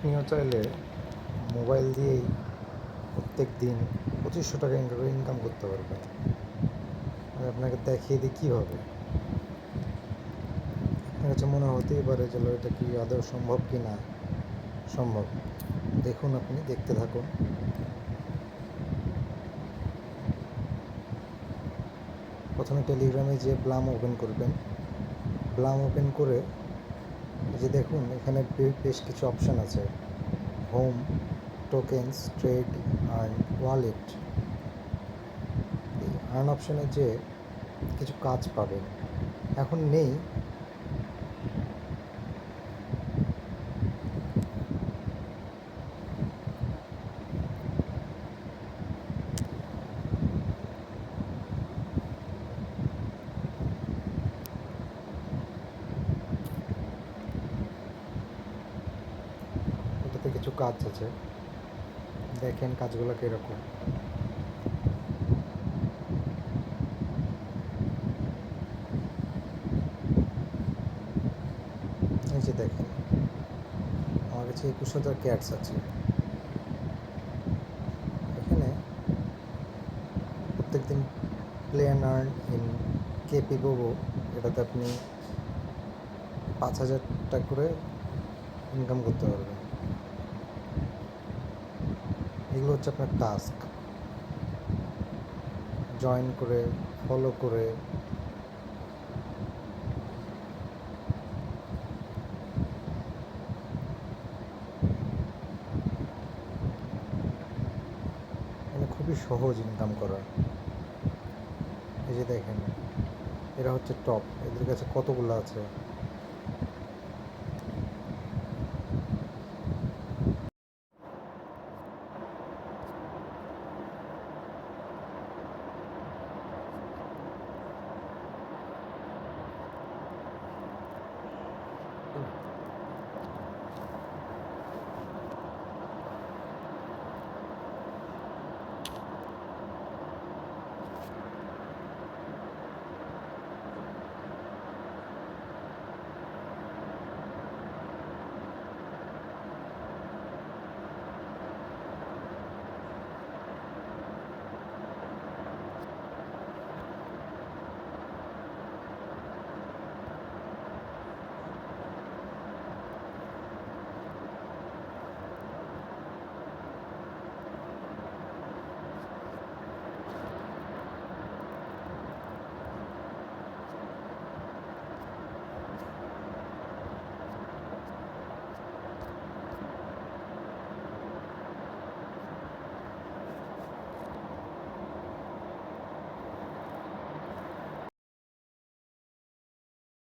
আপনিও চাইলে মোবাইল দিয়েই প্রত্যেক দিন 2500 টাকা ইনকাম করতে পারবেন। আমি আপনাকে দেখিয়ে দিই কীভাবে। আপনার কাছে মনে হতেই পারে যে এটা কি আদৌ সম্ভব কি না। সম্ভব। দেখুন, আপনি দেখতে থাকুন। প্রথমে টেলিগ্রামে যে ব্লাম ওপেন করবেন। ব্লাম ওপেন করে যে দেখুন এখানে বেশ কিছু অপশান আছে: home, tokens, trade, earn, wallet. এই আর্ন অপশানে যে কিছু কাজ পাবেন, এখন নেই। এটাতে কিছু কাজ আছে, দেখেন কাজগুলো কীরকম। এই যে দেখেন, আমার কাছে 21,000 ক্যাটস আছে। এখানে প্রত্যেকদিন প্লে অ্যান্ড আর্ন ইন কেপি বোবো, এটাতে আপনি 5,000 টাকা করে ইনকাম করতে পারবেন। এগুলো হচ্ছে আপনার টাস্ক। জয়েন করে, ফলো করে, মানে খুবই সহজ ইনকাম করা। এই যে দেখেন, এরা হচ্ছে টপ, এদের কাছে কতগুলো আছে।